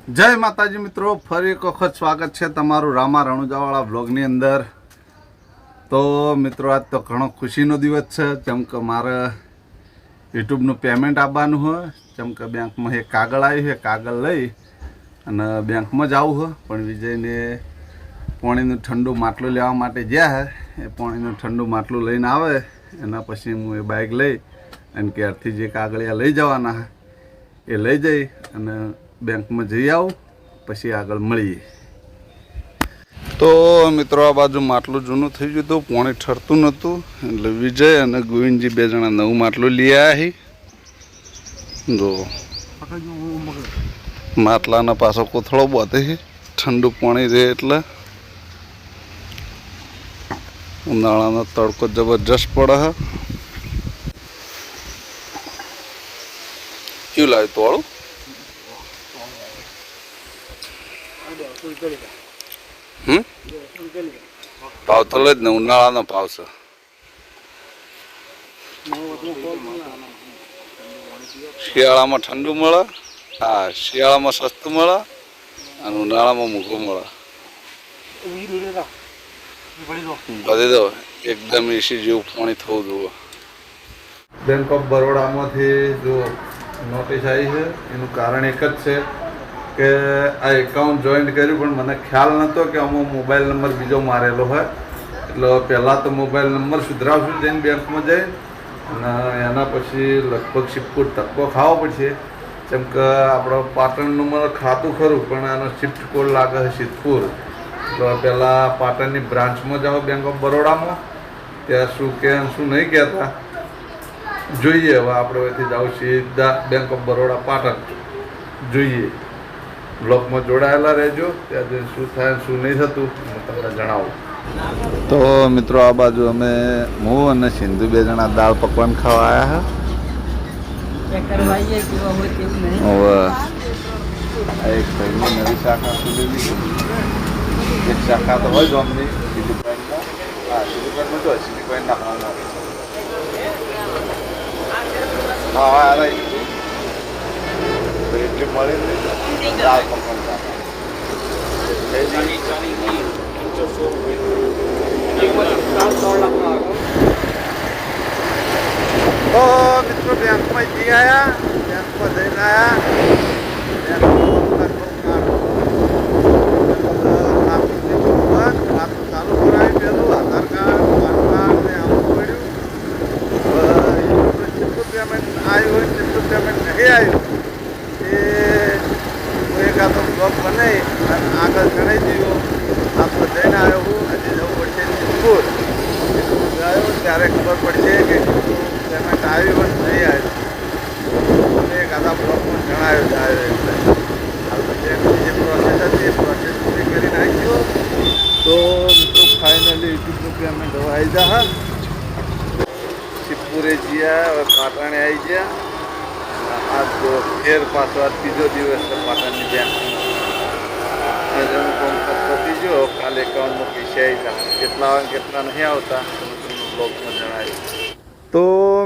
જય માતાજી મિત્રો, ફરી એક વખત સ્વાગત છે તમારું રામા રણુજાવાળા બ્લોગની અંદર। તો મિત્રો આજ તો ઘણો ખુશીનો દિવસ છે, જેમ કે મારે યુટ્યુબનું પેમેન્ટ આપવાનું હોય, જેમ કે બેંકમાં એક કાગળ આવ્યું છે, કાગળ લઈ અને બેંકમાં જવું હોય, પણ વિજયને પાણીનું ઠંડુ માટલું લેવા માટે ગયા છે। એ પાણીનું ઠંડુ માટલું લઈને આવે એના પછી હું એ બાઇક લઈ અને ઘેરથી જે કાગળિયા લઈ જવાના એ લઈ જઈ અને બેંકમાં જઈ આવું, પછી આગળ મળીએ। તો મિત્રો આ બાજુ માટલું જૂનું થઈ ગયું હતું, પાણી ઠરતું નહોતું, એટલે વિજય અને ગોવિંદજી બે જણા નવું માટલું લઈ આવ્યા છે। જો માટલાના પાછો કોથળો બાંધે છે, ઠંડુ પાણી રહે એટલે। ઉનાળાનો તડકો જબરજસ્ત પડે છે। કેવું લાવ્યું તોળું? ભાવ તો લે જ ને, ઉનાળાનો ભાવ છે। શિયાળામાં ઠંડુ મળે, હા શિયાળામાં સસ્તું મળે અને ઉનાળામાં મોંઘું મળે। બધી દો એકદમ એસી જેવું પાણી થવું જોઈએ। બેંક ઓફ બરોડામાંથી જો નોટિસ આવી છે, એનું કારણ એક જ છે કે આ એકાઉન્ટ જોઈન્ટ કર્યું, પણ મને ખ્યાલ નહોતો કે અમુક મોબાઈલ નંબર બીજો મારેલો હોય, એટલે પહેલાં તો મોબાઈલ નંબર સુધરાવશું જઈને બેંકમાં જઈ, અને એના પછી લગભગ શિફ્ટ ધક્કો ખાવો પડશે, જેમ કે આપણો પાટણનું મને ખાતું ખરું, પણ આનો શિફ્ટ કોડ લાગે છે સિદ્ધપુર। તો પહેલાં પાટણની બ્રાન્ચમાં જાઓ બેંક ઓફ બરોડામાં, ત્યાં શું કે શું નહીં કહેતા જોઈએ। હવે આપણે અહીંથી જાઉં સીધા બેંક ઓફ બરોડા પાટણ, જોઈએ। બ્લોકમાં જોડાયેલા રહેજો, ત્યાં જઈને શું થાય શું નહીં થતું હું તમને જણાવું। તો મિત્રો આ બાજુ અમે હું અને સિંધુ બે જણા દાળ પકવાન ખાવા આવ્યા છે। હવે આ એક ભાઈની નવી શાખા ખુલેલી છે, એક શાખા તો હોય ગામની સિટી પોઈન્ટમાં, હા સિટી પોઈન્ટમાં તો સિટી પોઈન્ટ નાખવાના હા હા એટલી મળી ને દાળ પકવાન તો મિત્રો બેંકમાં જઈ આવ્યા, બેંકમાં જઈને આવ્યા, ખાતું ચાલુ કરાવી પેલું આધાર કાર્ડ પાન કાર્ડ ને આવવું પડ્યું। જેટલું પેમેન્ટ આવ્યું હોય જેટલું પેમેન્ટ નહીં આવ્યું એ હું એકાદો બ્લોક બનાવી અને આગળ જણાવી દીધું। આપણે જઈને આવ્યો હું, હજી જવું પડશે સિદ્ધપુર, ગયો ત્યારે ખબર પડશે કે પેમેન્ટ આવ્યું હોય નહીં આવ્યું, એકાદા બ્લોકમાં જણાવ્યું જ આવ્યો એટલે હાલ પછી એમની જે પ્રોસેસ હતી એ પ્રોસેસ પૂરી કરી નાખ્યો। તો મિત્રો ફાઇનલી યુટ્યુબનું પેમેન્ટ હવે આવી જા સિદ્ધપુરે ગયા, હવે પાટણે આવી ગયા, આજ જો ફેર પાછો આ ત્રીજો દિવસ છે પાટણની બેંકનું કામ પતી ગયો। કાલે એકાઉન્ટમાં પૈસા આવી જાય, કેટલા આવે કેટલા નહીં આવતા તમે તમને બ્લોગમાં જણાવ્યું। તો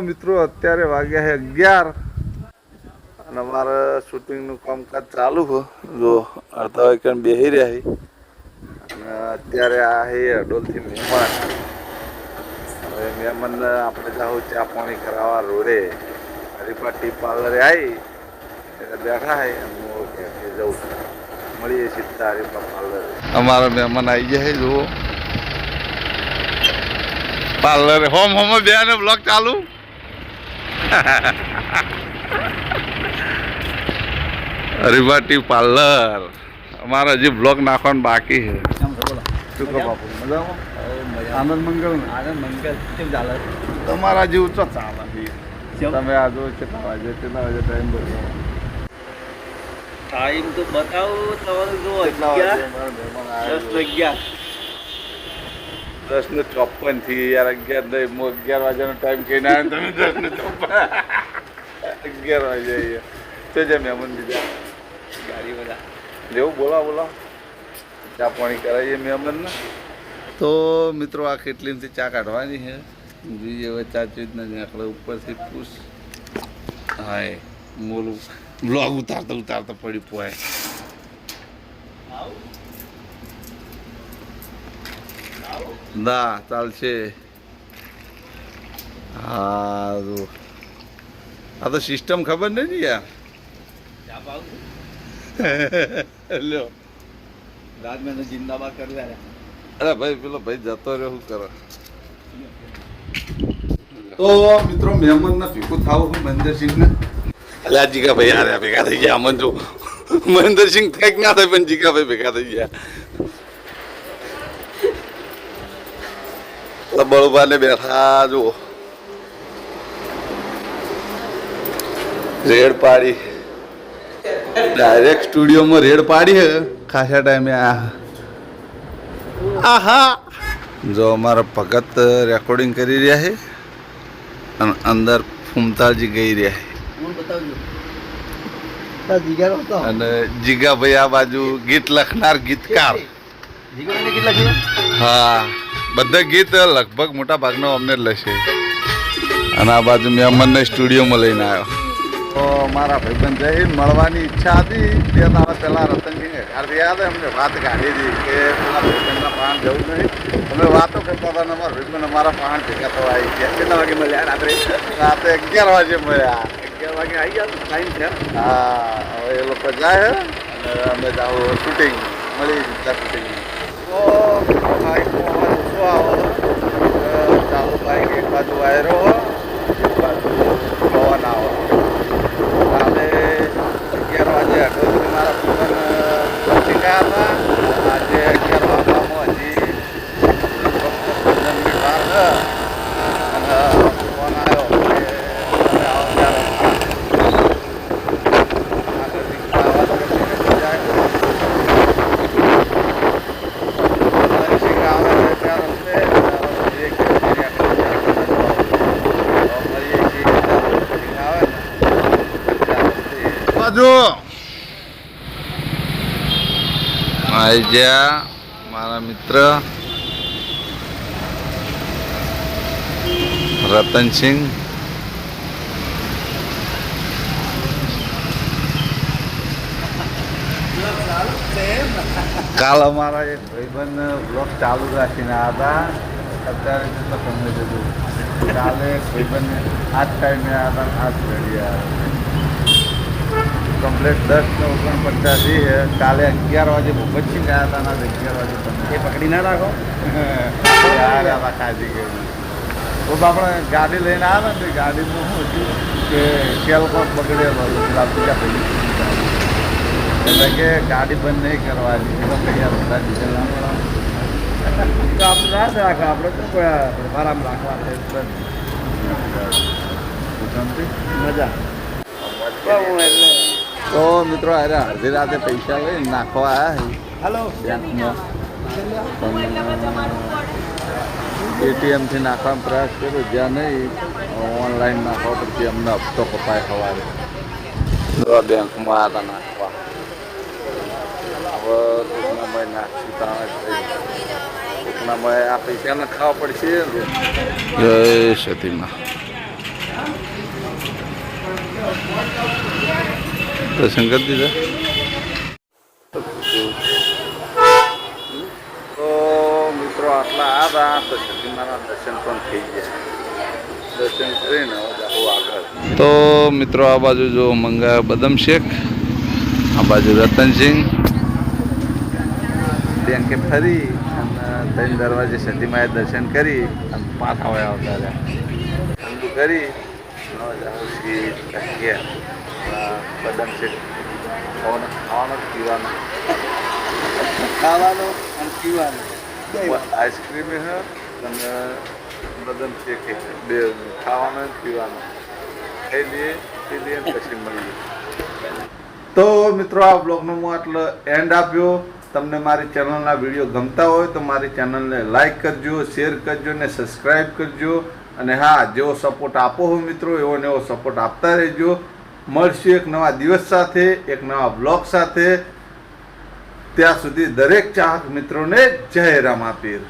મિત્રો અત્યારે વાગ્યા છે 11 અને અમારે શૂટિંગનું કામકાજ ચાલુ છે, જો અડધા વાગ્યા બેસી રહ્યા છે અને અત્યારે આ છે અડોલથી મહેમાન। હવે મહેમાનને આપણે જાઉં ચા પાણી કરાવવા રોડે હરિપા ટી પાર્લરે આવી એટલે બેઠા છે, હું ત્યાંથી જઉં છું, મળીએ સીધા હરિપા પાર્લરે। અમારા મહેમાન આવી ગયા છે, જુઓ પાર્લરે હોમ બે ને બ્લોગ ચાલુ। હરિપા ટી પાર્લર અમારે હજી બ્લોગ નાખવાનું બાકી છે। શું કહો બાપુ, મજામાં? આનંદ મંગળ ને આનંદ મંગળ કેમ ચાલે? તમારા જેવું તો ચાલે, તમે આ જો કેટલા વાગે ટાઈમ બતાવો? ટાઈમ તો બતાવો તમારે, જો 10:54 થી યાર 11 નહીં, હું 11 વાગ્યાનો ટાઈમ કહીને આવ્યો, તમે 10:54 11 વાગે તો જે મહેમાન બીજા ગાડી બધા જેવું બોલા ચા પાણી કરાવીએ મહેમાનને। તો મિત્રો આ કેટલીથી ચા કાઢવાની છે, જોઈએ હવે ચા ચીજ ને આપણે ઉપરથી પૂછ હા મોલું બ્લોગ ઉતારતા ઉતારતા પડી પોય ના ચાલશે. હા આ તો સિસ્ટમ ખબર નહીં યાર. લ્યો રાજમાં જિંદાબાદ કરી દે. અરે ભાઈ પેલો ભાઈ જતો રહ્યો શું કરો. તો મિત્રો મહેમાન ના ભેગું થાવ હું મહેન્દ્રસિંહ ને અલ્યા જીગા ભાઈ યાર ભેગા થઈ ગયા. અમન જો મહેન્દ્રસિંહ કંઈક ના થાય પણ જીગા ભાઈ ભેગા થઈ ગયા. બળુબા ને બેઠા જો રેડ પાડી ડાયરેક્ટ સ્ટુડિયોમાં રેડ પાડી હે ખાસા ટાઈમે. આહા જો અમારા ભગત રેકોર્ડિંગ કરી રહ્યા છે અને અંદર ફૂમતાજી ગઈ રહ્યા છે અને જીગાભાઈ આ બાજુ ગીત લખનાર ગીતકાર. હા બધા ગીત લગભગ મોટા ભાગનો અમને જ લખે. અને આ બાજુ મેં અમનને સ્ટુડિયોમાં લઈને આવ્યો. તો મારા ભાઈબંધ જઈને મળવાની ઈચ્છા હતી. 2 દાડા પહેલાં રતનસિંહ ઘરથી યાદ અમને વાત કાઢી હતી કે પેલા ભાઈબંધના પાણ જવું નહીં. અમે વાતો કરતા હતા ને અમારા ભાઈબંધ અમારા પાણ ભેગા થવા આવી ગયા. કેટલા વાગે મળ્યા રાત્રે? રાતે 11 વાગે મળ્યા. 11 વાગે આવી ગયા ટાઈમ છે. હા હવે એ લોકો જાય અને અમે જાઓ શૂટિંગ મળી દીધા શૂટિંગ. તો ભાઈ શું આવો ચાલુ બાઈક એક બાજુ વાયરો એક બાજુ પવન આવો. કાલે 11 વાગે અઢોથી મારા પવન શીખ્યા હતા. આજે 11 વાગ્યામાં હજી 15 મિનિટ વાર છે અને ફોન આવ્યો કે તમે આવો ત્યારે આવી ગયા મારા મિત્ર રતનસિંહ. કાલ અમારા એક ભાઈબંધ બ્લોગ ચાલુ રાખીને આવ્યા હતા. અત્યારે તો તમને જતું કાલે એક ભાઈબંધને આ જ ટાઈમે આવ્યા હતા. આ જ ઘડી આવ્યા કમ્પ્લીટ 10:49 કાલે 11 વાગે ભૂપતસિંહ ગયા હતા. 11 વાગે તમે એ પકડી ના રાખો. યાર આવા ખાધી ગયું. તો આપણે ગાડી લઈને આવ્યા ને ગાડીમાં શું હતું કે સેલ કોક બગડેલો પેલા બીજા ભાઈ એટલે કે ગાડી બંધ નહીં કરવાની. એ તો તૈયાર બધા ડીઝલ ના પડવાનું તો આપણે ના જ રાખો. આપણે તો કોઈ આરામ રાખવા મજા. તો મિત્રો અરે અડધી રાતે પૈસા લઈને નાખવા આવ્યા હલો બેંકમાં પણ એટીએમથી નાખવાનો પ્રયાસ કર્યો જ્યાં નહીં ઓનલાઈન નાખવા પછી અમને હપ્તો કપાય સવારે બેંકમાં હતા નાખવા. હવે ટૂંકનામાં નાખશું તાણે ટૂંકનામાં આ પૈસા નાખવા પડશે. જય સતીમાં દર્શન કરી દીધા. તો મિત્રો આટલા આવ્યા તો સતીમાના દર્શન પણ થઈ ગયા. દર્શન કરીને જાઉં આગળ. તો મિત્રો આ બાજુ જો મંગાવ્યો બદામ શેક, આ બાજુ રતનસિંહ બેંકે ફરી અને 3 દરવાજે સતીમાએ દર્શન કરી અને પાછા હોય આવતા રહ્યા. ઠંડુ કરી જાઉં છીએ બદામ શેક ખાવાનું પીવાનું ખાવાનું અને પીવાનું આઈસ્ક્રીમ હે અને બદામ શેક બે ખાવાનું પીવાનું ખાઈ લઈએ પી લઈએ પછી મળીએ. તો મિત્રો આ બ્લોગનો હું આટલો એન્ડ આપ્યો. તમને મારી ચેનલના વિડીયો ગમતા હોય તો મારી ચેનલને લાઈક કરજો, શેર કરજો ને સબસ્ક્રાઈબ કરજો. અને હા, જેવો સપોર્ટ આપો હો મિત્રો એવો ને એવો સપોર્ટ આપતા રહેજો. મળશું એક નવા દિવસ સાથે, એક નવા બ્લોગ સાથે. ત્યાં સુધી દરેક ચાહક મિત્રોને જય રામાપીર.